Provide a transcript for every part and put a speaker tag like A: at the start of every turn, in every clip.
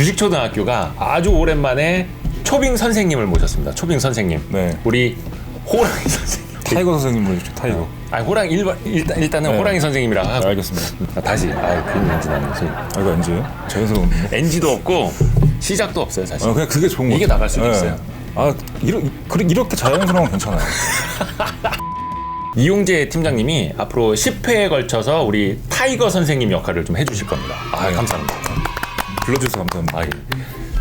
A: 주식초등학교가 아주 오랜만에 초빙 선생님을 모셨습니다. 초빙 선생님.
B: 네.
A: 우리 호랑이 선생님.
B: 타이거 선생님 모셨죠, 타이거.
A: 아니 호랑이 일단은
B: 네.
A: 호랑이 선생님이라 하고.
B: 알겠습니다.
A: 다시. 괜히 엔지 나는 소리.
B: 이거 NG예요? 자연스러운.
A: 엔지도 없고 시작도 없어요 사실.
B: 그냥 그게 좋은 거죠.
A: 이게 나갈 수도 있어요.
B: 이렇게 자연스러운 건 괜찮아요.
A: 이용재 팀장님이 앞으로 10회에 걸쳐서 우리 타이거 선생님 역할을 좀 해주실 겁니다.
B: 네.
A: 감사합니다.
B: 불러주셔서 감사합니다.
A: 예.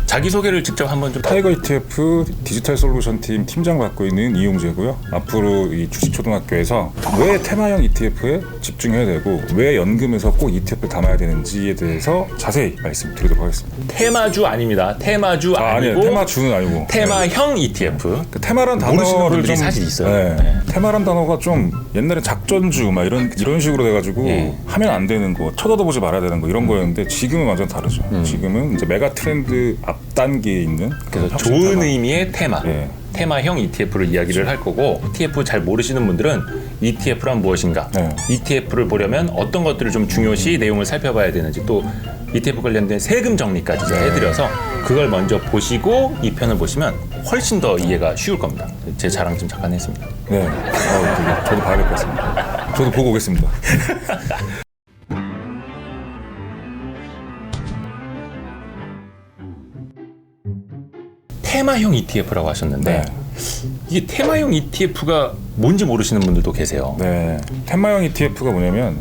A: 자기소개를 직접 한번 좀.
B: 타이거 ETF 디지털 솔루션 팀 팀장 맡고 있는 이용재고요. 앞으로 이 주식초등학교에서 왜 테마형 ETF에 집중해야 되고 왜 연금에서 꼭 ETF를 담아야 되는지에 대해서 자세히 말씀드리도록 하겠습니다.
A: 테마주 아닙니다. 테마주 아니고
B: 아니에요. 테마주는 아니고
A: 테마형 ETF.
B: 그 테마란
A: 모르시는
B: 단어를
A: 분들이
B: 좀
A: 사실 있어요.
B: 네. 테마란 단어가 좀 옛날에 작전주 막 이런 식으로 돼가지고
A: 예. 하면
B: 하면 안 되는 거, 쳐다보지 말아야 되는 거 이런 거였는데 지금은 완전 다르죠. 지금은 이제 메가 트렌드 앞 단계에 있는
A: 그래서
B: 혁신
A: 좋은
B: 테마.
A: 의미의 테마.
B: 예.
A: 테마형 ETF를 이야기를 할 거고, ETF 잘 모르시는 분들은 ETF란 무엇인가,
B: 네.
A: ETF를 보려면 어떤 것들을 좀 중요시 내용을 살펴봐야 되는지, 또 ETF 관련된 세금 정리까지 제가 해드려서 그걸 먼저 보시고 이 편을 보시면 훨씬 더 이해가 쉬울 겁니다. 제 자랑 좀 잠깐 했습니다.
B: 네. 저도 봐야 될 것 같습니다. 저도 보고 오겠습니다.
A: 테마형 ETF라고 하셨는데
B: 네.
A: 이게 테마형 ETF가 뭔지 모르시는 분들도 계세요.
B: 네. 테마형 ETF가 뭐냐면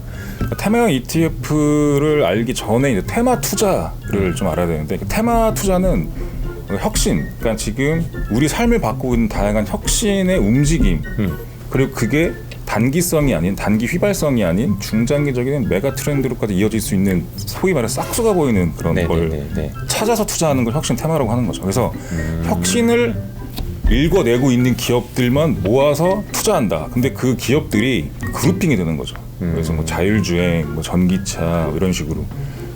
B: 테마형 ETF를 알기 전에 이제 테마 투자를 좀 알아야 되는데 테마 투자는 혁신, 그러니까 지금 우리 삶을 바꾸고 있는 다양한 혁신의 움직임 그리고 그게 단기성이 아닌 단기 휘발성이 아닌 중장기적인 메가 트렌드로까지 이어질 수 있는 소위 말해서 싹수가 보이는 그런 걸 찾아서 투자하는 걸 혁신 테마라고 하는 거죠. 그래서 혁신을 읽어내고 있는 기업들만 모아서 투자한다. 근데 그 기업들이 그룹핑이 되는 거죠. 그래서 뭐 자율주행, 뭐 전기차 이런 식으로.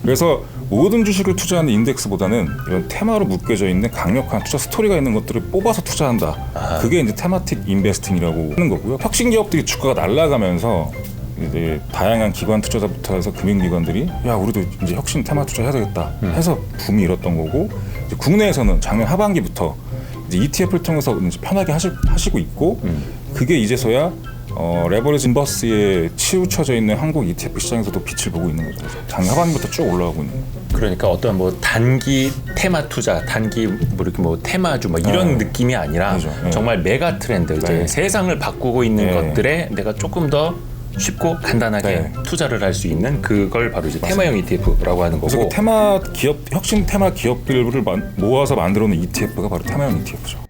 B: 그래서 모든 주식을 투자하는 인덱스보다는 이런 테마로 묶여져 있는 강력한 투자 스토리가 있는 것들을 뽑아서 투자한다. 그게 이제 테마틱 인베스팅이라고 하는 거고요. 혁신 기업들이 주가가 날아가면서 이제 다양한 기관 투자자부터 해서 금융기관들이 야 우리도 이제 혁신 테마 투자해야 되겠다 해서 붐이 일었던 거고, 이제 국내에서는 작년 하반기부터 이제 ETF를 통해서 이제 편하게 하시고 있고, 그게 이제서야 레버리지 인버스에 치우쳐져 있는 한국 ETF 시장에서도 빛을 보고 있는 거죠. 작년 하반기부터 쭉 올라가고 있는 거예요.
A: 그러니까 어떤 뭐 단기 테마 투자, 단기 뭐 이렇게 뭐 테마주 뭐 이런 느낌이 아니라
B: 그렇죠.
A: 정말 메가 트렌드, 이제
B: 네.
A: 세상을 바꾸고 있는
B: 네.
A: 것들에 내가 조금 더 쉽고 간단하게
B: 네.
A: 투자를 할 수 있는 그걸 바로 이제 테마형 ETF라고 하는
B: 그래서
A: 거고.
B: 그 테마 기업, 혁신 테마 기업들을 모아서 만들어 놓은 ETF가 바로 테마형 ETF죠.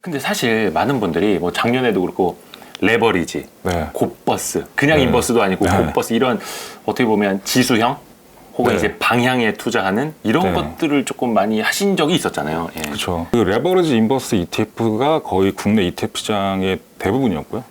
A: 근데 사실 많은 분들이 뭐 작년에도 그렇고 레버리지,
B: 네.
A: 곱버스, 그냥
B: 네.
A: 인버스도 아니고
B: 네.
A: 곱버스, 이런 어떻게 보면 지수형 혹은
B: 네.
A: 이제 방향에 투자하는 이런
B: 네.
A: 것들을 조금 많이 하신 적이 있었잖아요. 예.
B: 그렇죠. 그 레버리지 인버스 ETF가 거의 국내 ETF 시장의 대부분이었고요.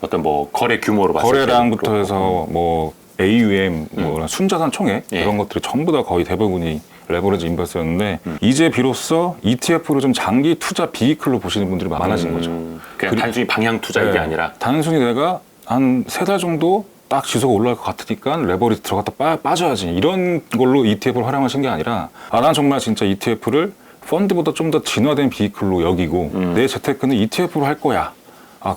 A: 어떤 뭐 거래 규모로 봤을 때
B: 거래량부터 해서 뭐 AUM, 뭐 순자산 총액
A: 예.
B: 이런 것들이 전부 다 거의 대부분이 레버리지 인버스였는데 이제 비로소 ETF로 좀 장기 투자 비이클로 보시는 분들이 많아진 거죠.
A: 그냥 단순히 방향 투자 이게
B: 네.
A: 아니라.
B: 단순히 내가 한 3달 정도 딱 지수가 올라갈 것 같으니까 레버리지 들어갔다 빠져야지 이런 걸로 ETF를 활용하신 게 아니라 난 정말 진짜 ETF를 펀드보다 좀 더 진화된 비이클로 여기고 내 재테크는 ETF로 할 거야.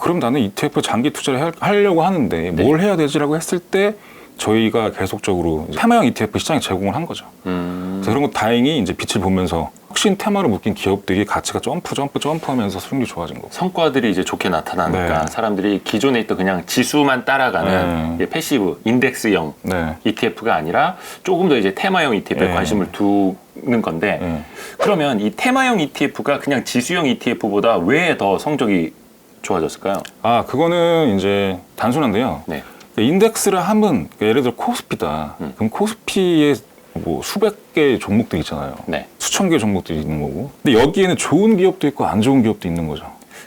B: 그럼 나는 ETF 장기 투자를 하려고 하는데 뭘 해야 되지라고 했을 때 저희가 계속적으로 테마형 ETF 시장에 제공을 한 거죠. 그래서 그런 거 다행히 이제 빛을 보면서 혁신 테마로 묶인 기업들이 가치가 점프하면서 수익률이 좋아진 거고.
A: 성과들이 이제 좋게 나타나니까
B: 네.
A: 사람들이 기존에 있던 그냥 지수만 따라가는 이제 패시브 인덱스형
B: 네.
A: ETF가 아니라 조금 더 이제 테마형 ETF에
B: 네.
A: 관심을 두는 건데, 그러면 이 테마형 ETF가 그냥 지수형 ETF보다 왜 더 성적이 좋아졌을까요?
B: 그거는 이제 단순한데요.
A: 네.
B: 인덱스를 하면 예를 들어 코스피다. 그럼 코스피에 뭐 수백 개 종목들이 있잖아요.
A: 네.
B: 수천 개 종목들이 있는 거고. 근데 여기에는 좋은 기업도 있고 안 좋은 기업도 있는 거죠.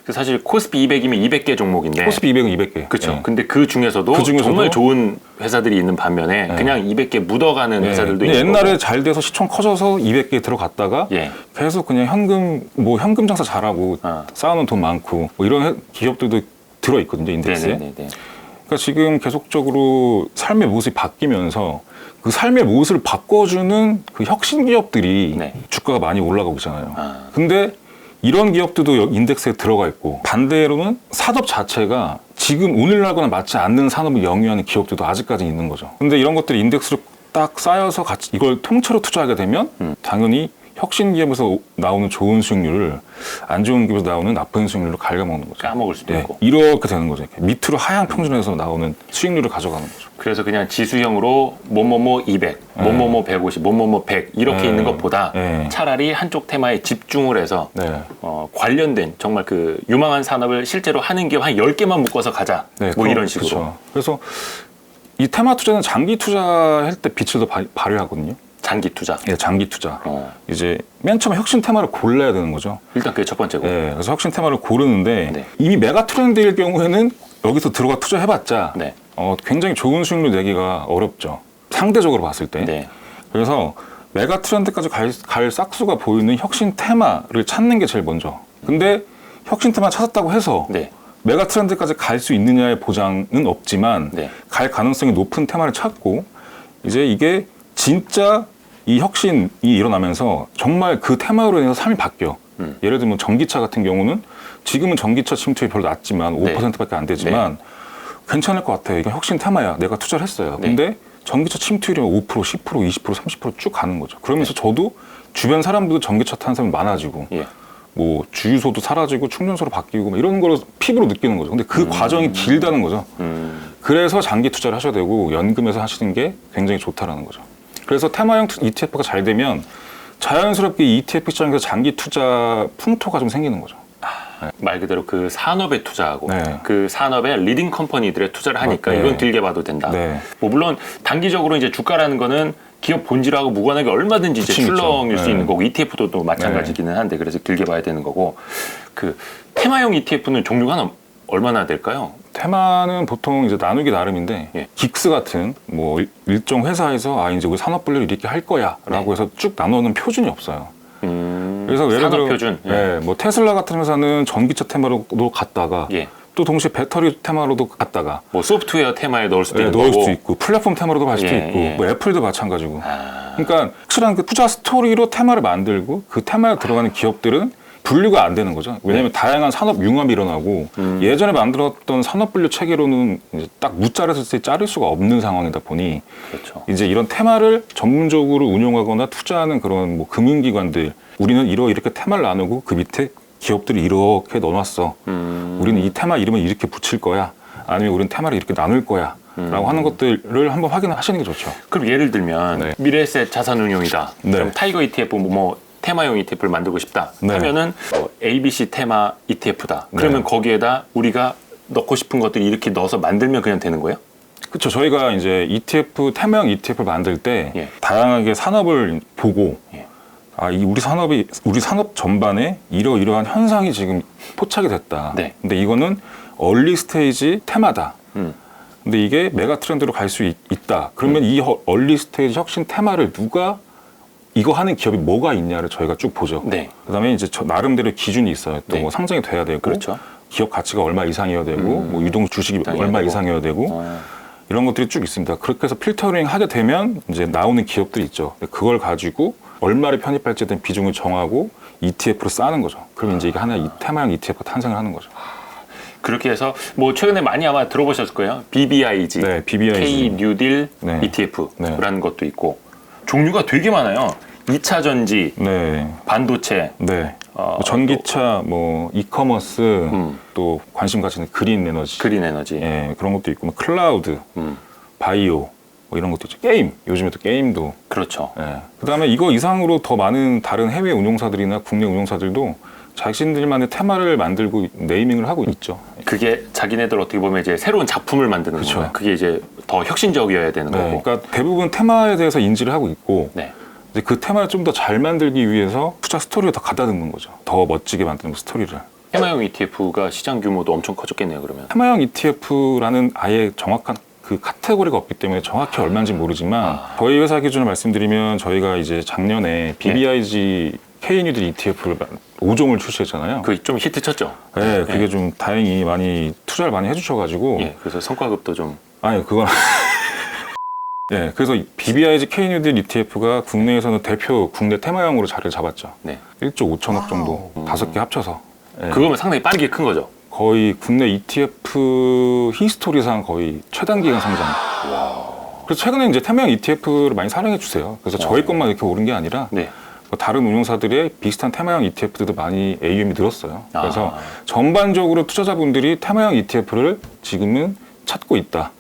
A: 사실 코스피 200이면 200개 종목인데.
B: 코스피 200은 200개.
A: 그렇죠.
B: 네.
A: 근데 그 중에서도 정말 좋은 회사들이 있는 반면에 그냥 200개 묻어가는 회사들도 있는
B: 옛날에
A: 거고.
B: 잘 돼서 시총 커져서 200개 들어갔다가 계속 그냥 현금 장사 잘하고 쌓아놓은 돈 많고 뭐 이런 기업들도 들어있거든요, 인덱스에.
A: 네네네.
B: 그러니까 지금 계속적으로 삶의 모습이 바뀌면서 그 삶의 모습을 바꿔주는 그 혁신 기업들이
A: 네.
B: 주가가 많이 올라가고 있잖아요.
A: 아.
B: 근데 이런 기업들도 인덱스에 들어가 있고 반대로는 산업 자체가 지금 오늘날과는 맞지 않는 산업을 영위하는 기업들도 아직까지 있는 거죠. 근데 이런 것들이 인덱스로 딱 쌓여서 같이 이걸 통째로 투자하게 되면 당연히 혁신 기업에서 나오는 좋은 수익률을 안 좋은 기업에서 나오는 나쁜 수익률로 갉아먹는 거죠.
A: 까먹을 수도
B: 네,
A: 있고.
B: 이렇게 되는 거죠. 이렇게 밑으로 하향 평준에서 나오는 수익률을 가져가는 거죠.
A: 그래서 그냥 지수형으로 뭐뭐뭐 200, 뭐뭐뭐 150, 뭐뭐뭐 100 이렇게
B: 네.
A: 있는 것보다
B: 네.
A: 차라리 한쪽 테마에 집중을 해서
B: 네.
A: 관련된 정말 그 유망한 산업을 실제로 하는 기업 한 10개만 묶어서 가자.
B: 네,
A: 뭐 이런 식으로.
B: 그렇죠. 그래서 이 테마 투자는 장기 투자할 때 빛을 더 발휘하거든요.
A: 장기 투자.
B: 예, 장기 투자.
A: 어.
B: 이제 맨 처음에 혁신 테마를 골라야 되는 거죠.
A: 일단 그게 첫 번째고.
B: 네, 그래서 혁신 테마를 고르는데
A: 네.
B: 이미 메가 트렌드일 경우에는 여기서 들어가 투자해봤자
A: 네.
B: 굉장히 좋은 수익률 내기가 어렵죠. 상대적으로 봤을 때.
A: 네.
B: 그래서 메가 트렌드까지 갈 싹수가 보이는 혁신 테마를 찾는 게 제일 먼저. 근데 혁신 테마 찾았다고 해서
A: 네.
B: 메가 트렌드까지 갈 수 있느냐의 보장은 없지만
A: 네.
B: 갈 가능성이 높은 테마를 찾고 이제 이게 진짜 이 혁신이 일어나면서 정말 그 테마로 인해서 삶이 바뀌어. 예를 들면 전기차 같은 경우는 지금은 전기차 침투율이 별로 낮지만
A: 네.
B: 5%밖에 안 되지만 괜찮을 것 같아. 이게 혁신 테마야. 내가 투자를 했어요.
A: 네. 근데
B: 전기차 침투율이 5%, 10%, 20%, 30%쭉 가는 거죠. 그러면서 저도 주변 사람들도 전기차 타는 사람이 많아지고
A: 예.
B: 뭐 주유소도 사라지고 충전소로 바뀌고 뭐 이런 걸 피부로 느끼는 거죠. 근데 그 과정이 길다는 거죠. 그래서 장기 투자를 하셔야 되고 연금에서 하시는 게 굉장히 좋다라는 거죠. 그래서 테마형 ETF가 잘 되면 자연스럽게 ETF 시장에서 장기 투자 풍토가 좀 생기는 거죠.
A: 말 그대로 그 산업에 투자하고
B: 네.
A: 그 산업의 리딩 컴퍼니들에 투자를 하니까
B: 네.
A: 이건 길게 봐도 된다.
B: 네.
A: 뭐 물론 단기적으로 이제 주가라는 거는 기업 본질하고 무관하게 얼마든지 이제
B: 그치,
A: 출렁일
B: 그쵸.
A: 수
B: 네.
A: 있는 거고 ETF도 또 마찬가지기는 한데 그래서 길게 봐야 되는 거고 그 테마형 ETF는 종류가 얼마나 될까요?
B: 테마는 보통 이제 나누기 나름인데
A: 예.
B: 긱스 같은 뭐 일종 회사에서 이제 우리 산업 분류를 이렇게 할 거야라고 해서 쭉 나누는 표준이 없어요. 그래서 예를 들어
A: 산업표준.
B: 예, 뭐 테슬라 같은 회사는 전기차 테마로도 갔다가
A: 예.
B: 또 동시에 배터리 테마로도 갔다가
A: 뭐 소프트웨어 테마에 넣을 수도
B: 예,
A: 있는
B: 넣을
A: 거고.
B: 수도 있고 플랫폼 테마로도 갈 수도
A: 예,
B: 있고
A: 예.
B: 뭐 애플도 마찬가지고.
A: 아.
B: 그러니까 확실한 그 투자 스토리로 테마를 만들고 그 테마에 들어가는 기업들은 분류가 안 되는 거죠. 왜냐하면 다양한 산업 융합이 일어나고 예전에 만들었던 산업 분류 체계로는 이제 딱 무자르을 때 자를 수가 없는 상황이다 보니
A: 그렇죠.
B: 이제 이런 테마를 전문적으로 운용하거나 투자하는 그런 뭐 금융기관들 우리는 이렇게 테마를 나누고 그 밑에 기업들이 이렇게 넣어놨어. 우리는 이 테마 이름을 이렇게 붙일 거야. 아니면 우리는 테마를 이렇게 나눌 거야. 라고 하는 것들을 한번 확인하시는 게 좋죠.
A: 그럼 예를 들면
B: 네.
A: 미래에셋 자산운용이다.
B: 네.
A: 그럼 타이거 ETF 뭐 테마용 ETF를 만들고 싶다
B: 네.
A: 하면은 ABC 테마 ETF다. 그러면
B: 네.
A: 거기에다 우리가 넣고 싶은 것들을 이렇게 넣어서 만들면 그냥 되는 거예요?
B: 그렇죠. 저희가 이제 ETF 테마형 ETF를 만들 때
A: 예.
B: 다양하게 산업을 보고
A: 예.
B: 우리 산업 전반에 이러이러한 현상이 지금 포착이 됐다.
A: 네.
B: 근데 이거는 얼리 스테이지 테마다. 근데 이게 메가 트렌드로 갈 수 있다. 그러면 이 얼리 스테이지 혁신 테마를 누가 이거 하는 기업이 뭐가 있냐를 저희가 쭉 보죠.
A: 네.
B: 그다음에 이제 나름대로 기준이 있어요. 또
A: 네.
B: 뭐 상장이 돼야 되고,
A: 그렇죠.
B: 기업 가치가 얼마 이상이어야 되고, 뭐 유동 주식이 얼마
A: 되고.
B: 이상이어야 되고, 이런 것들이 쭉 있습니다. 그렇게 해서 필터링 하게 되면 이제 나오는 기업들이 있죠. 그걸 가지고 얼마를 편입할지에 대한 비중을 정하고 ETF로 쌓는 거죠. 그러면 이제 이게 하나의 테마형 ETF가 탄생을 하는 거죠.
A: 그렇게 해서 뭐 최근에 많이 아마 들어보셨을 거예요. BBIG,
B: 네, BBIG.
A: K 뉴딜
B: 네.
A: ETF라는 것도 있고 종류가 되게 많아요. 2차 전지,
B: 네,
A: 반도체,
B: 네. 뭐 전기차, 뭐 이커머스, 또 관심 가지는 그린 에너지,
A: 그린 에너지.
B: 예, 그런 것도 있고, 뭐 클라우드, 바이오, 뭐 이런 것도 있죠. 게임, 요즘에 또 게임도.
A: 그렇죠.
B: 예. 그다음에 이거 이상으로 더 많은 다른 해외 운용사들이나 국내 운용사들도 자신들만의 테마를 만들고 네이밍을 하고 있죠.
A: 그게 자기네들 어떻게 보면 이제 새로운 작품을 만드는
B: 그렇죠.
A: 거예요. 그게 이제 더 혁신적이어야 되는
B: 네,
A: 거고.
B: 그러니까 대부분 테마에 대해서 인지를 하고 있고,
A: 네.
B: 이제 그 테마를 좀 더 잘 만들기 위해서 투자 스토리를 더 가다듬는 거죠. 더 멋지게 만드는 그 스토리를.
A: 테마형 ETF가 시장 규모도 엄청 커졌겠네요. 그러면.
B: 테마형 ETF라는 아예 정확한 그 카테고리가 없기 때문에 정확히 얼마인지 모르지만 저희 회사 기준으로 말씀드리면 저희가 이제 작년에 BBIG K뉴딜 ETF를 5종을 출시했잖아요.
A: 그 좀 히트 쳤죠.
B: 네, 그게 좀 다행히 많이 투자를 많이 해주셔가지고.
A: 예, 그래서 성과급도 좀.
B: 아니 그건. 네, 그래서 BBIG K뉴딜 ETF가 국내에서는 대표 국내 테마형으로 자리를 잡았죠.
A: 네.
B: 1조 5천억 정도 5개 합쳐서. 네.
A: 그거면 상당히 빠르게 큰 거죠.
B: 거의 국내 ETF 히스토리상 거의 최단 기간 상장. 그래서 최근에 이제 테마형 ETF를 많이 사랑해 주세요. 그래서 저희 것만 이렇게 오른 게 아니라
A: 네.
B: 다른 운용사들의 비슷한 테마형 ETF들도 많이 AUM이 늘었어요. 그래서 전반적으로 투자자분들이 테마형 ETF를 지금은 찾고 있다.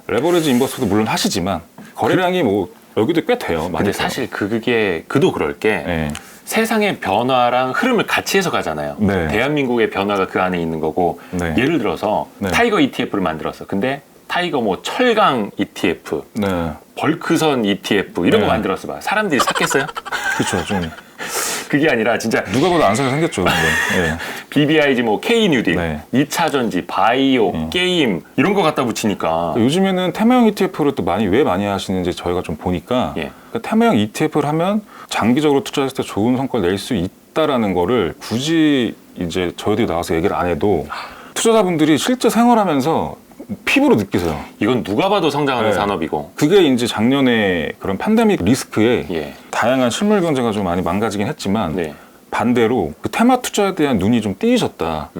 B: 레버리지 인버스도 물론 하시지만 거래량이 뭐 여기도 꽤 돼요. 많이
A: 근데
B: 돼요.
A: 사실 그게 그도 그럴 게
B: 네.
A: 세상의 변화랑 흐름을 같이 해서 가잖아요.
B: 네.
A: 대한민국의 변화가 그 안에 있는 거고
B: 네.
A: 예를 들어서
B: 네.
A: 타이거 ETF를 만들었어. 근데 타이거 뭐 철강 ETF,
B: 네.
A: 벌크선 ETF 이런
B: 네.
A: 거 만들었어 봐. 사람들이 샀겠어요?
B: 그렇죠. 좀
A: 그게 아니라 진짜
B: 누가 봐도 안 사게 생겼죠. 근데. 네.
A: BBIG 뭐 K뉴딜,
B: 네.
A: 2차 전지, 바이오, 게임 이런 거 갖다 붙이니까
B: 요즘에는 테마형 ETF를 또 왜 많이 하시는지 저희가 좀 보니까
A: 예.
B: 그러니까 테마형 ETF를 하면 장기적으로 투자했을 때 좋은 성과를 낼 수 있다라는 거를 굳이 이제 저희들이 나와서 얘기를 안 해도 투자자분들이 실제 생활하면서 피부로 느끼세요.
A: 이건 누가 봐도 성장하는
B: 네.
A: 산업이고.
B: 그게 이제 작년에 그런 팬데믹 리스크에
A: 예.
B: 다양한 실물 경제가 좀 많이 망가지긴 했지만
A: 네.
B: 반대로 그 테마 투자에 대한 눈이 좀 띄셨다.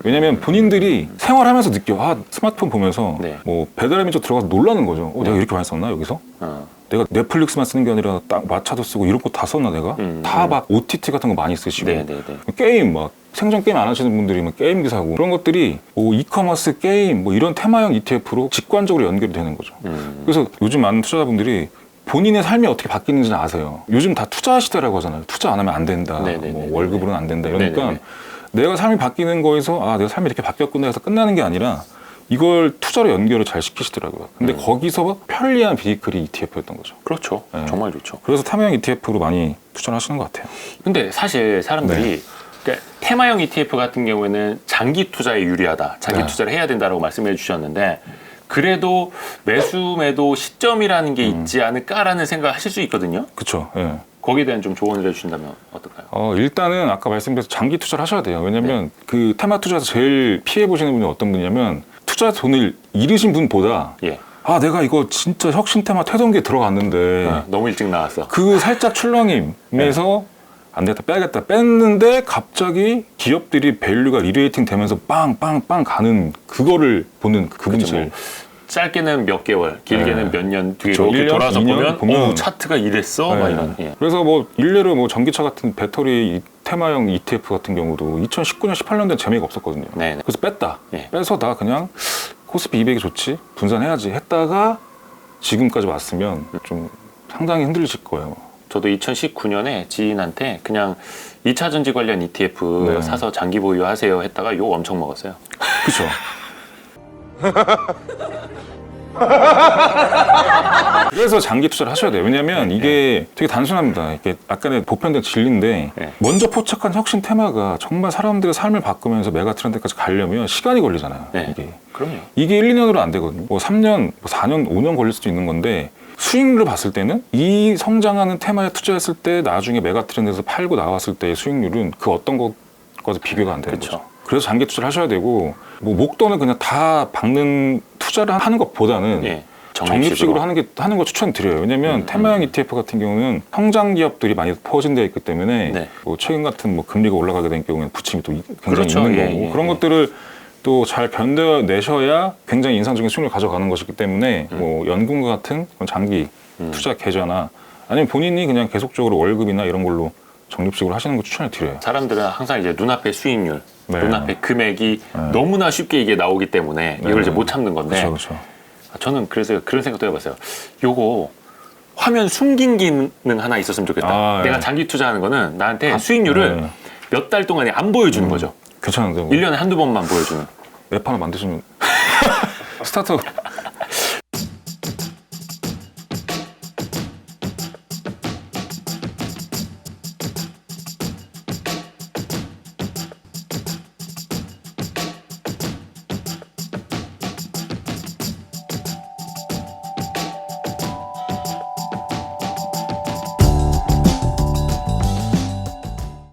B: 왜냐면 본인들이 생활하면서 느껴. 아, 스마트폰 보면서
A: 네.
B: 뭐 배달의 민족 들어가서 놀라는 거죠. 내가 이렇게 많이 썼나 여기서?
A: 어.
B: 내가 넷플릭스만 쓰는 게 아니라 딱 마차도 쓰고 이런 거 다 썼나 내가? 다 막 OTT 같은 거 많이 쓰시고
A: 네, 네, 네.
B: 게임 막 생전 게임 안 하시는 분들이 막 게임기 사고 그런 것들이 뭐 이커머스 게임 뭐 이런 테마형 ETF로 직관적으로 연결이 되는 거죠. 그래서 요즘 많은 투자자분들이 본인의 삶이 어떻게 바뀌는지는 아세요. 요즘 다 투자 시대라고 하잖아요. 투자 안 하면 안 된다.
A: 네네네네.
B: 뭐 월급으로는 안 된다. 이러니까
A: 네네네.
B: 내가 삶이 바뀌는 거에서 아 내가 삶이 이렇게 바뀌었구나 해서 끝나는 게 아니라 이걸 투자로 연결을 잘 시키시더라고요. 근데 거기서 편리한 비이클이 ETF였던 거죠.
A: 그렇죠.
B: 네.
A: 정말 좋죠.
B: 그래서 테마형 ETF로 많이 투자를 하시는 것 같아요.
A: 근데 사실 사람들이
B: 네.
A: 그러니까 테마형 ETF 같은 경우에는 장기 투자에 유리하다. 장기
B: 네.
A: 투자를 해야 된다라고 말씀해 주셨는데 그래도 매수 매도 시점이라는 게 있지 않을까라는 생각을 하실 수 있거든요.
B: 그렇죠. 예.
A: 거기에 대한 좀 조언을 해주신다면 어떨까요?
B: 일단은 아까 말씀드린 장기 투자를 하셔야 돼요. 왜냐면 그 테마 투자에서 제일 피해 보시는 분이 어떤 분이냐면 투자 돈을 잃으신 분보다
A: 예.
B: 아 내가 이거 진짜 혁신 테마 태동기에 들어갔는데
A: 너무 일찍 나왔어.
B: 그 살짝 출렁임에서 안 되겠다 빼야겠다 뺐는데 갑자기 기업들이 밸류가 리레이팅 되면서 빵빵빵 가는 그거를 보는 그분이 제일
A: 짧게는 몇 개월, 길게는
B: 네.
A: 몇 년 뒤에
B: 그쵸.
A: 이렇게
B: 1년,
A: 돌아서
B: 2년
A: 보면 차트가 이랬어? 막
B: 네.
A: 이런. 예.
B: 그래서 뭐 일례로 뭐 전기차 같은 배터리 테마형 ETF 같은 경우도 2019년 18년도엔 재미가 없었거든요.
A: 네, 네.
B: 그래서 뺐다.
A: 예.
B: 빼서 나 그냥 코스피 200이 좋지 분산해야지 했다가 지금까지 왔으면 좀 상당히 흔들리실 거예요.
A: 저도 2019년에 지인한테 그냥 2차 전지 관련 ETF
B: 네.
A: 사서 장기 보유하세요 했다가 욕 엄청 먹었어요.
B: 그렇죠. 그래서 장기 투자를 하셔야 돼요. 왜냐하면 이게 되게 단순합니다. 이게 약간의 보편된 진리인데
A: 네.
B: 먼저 포착한 혁신 테마가 정말 사람들의 삶을 바꾸면서 메가 트렌드까지 가려면 시간이 걸리잖아요.
A: 네.
B: 이게
A: 그럼요.
B: 1, 2년으로 안 되거든요. 뭐 3년, 뭐 4년, 5년 걸릴 수도 있는 건데 수익률을 봤을 때는 이 성장하는 테마에 투자했을 때 나중에 메가 트렌드에서 팔고 나왔을 때의 수익률은 그 어떤 것과도 비교가 안 되는
A: 그쵸.
B: 거죠. 그래서 장기 투자를 하셔야 되고 뭐 목돈을 그냥 다 박는 투자를 하는 것보다는
A: 예.
B: 적립식으로 하는 거 추천드려요. 왜냐면 테마형 ETF 같은 경우는 성장 기업들이 많이 포진되어 있기 때문에
A: 네.
B: 뭐 최근 같은 뭐 금리가 올라가게 된 경우에는 부침이 또 굉장히
A: 그렇죠.
B: 있는
A: 예,
B: 거고
A: 예,
B: 그런
A: 예.
B: 것들을 또 잘 견뎌내셔야 굉장히 인상적인 수익률을 가져가는 것이기 때문에 뭐 연금과 같은 그런 장기 투자 계좌나 아니면 본인이 그냥 계속적으로 월급이나 이런 걸로 적립식으로 하시는 거 추천을 드려요.
A: 사람들은 항상 이제 눈앞의 수익률,
B: 네.
A: 눈앞의 금액이 너무나 쉽게 이게 나오기 때문에 이걸 이제 못 참는 건데
B: 그렇죠.
A: 저는 그래서 그런 생각도 해봤어요. 요거 화면 숨긴 기능 하나 있었으면 좋겠다.
B: 아,
A: 내가
B: 네.
A: 장기 투자하는 거는 나한테 수익률을
B: 네.
A: 몇 달 동안에 안 보여주는 거죠.
B: 괜찮은데 뭐.
A: 1년에 한두 번만 보여주는.
B: 앱 하나 만드시면 스타트업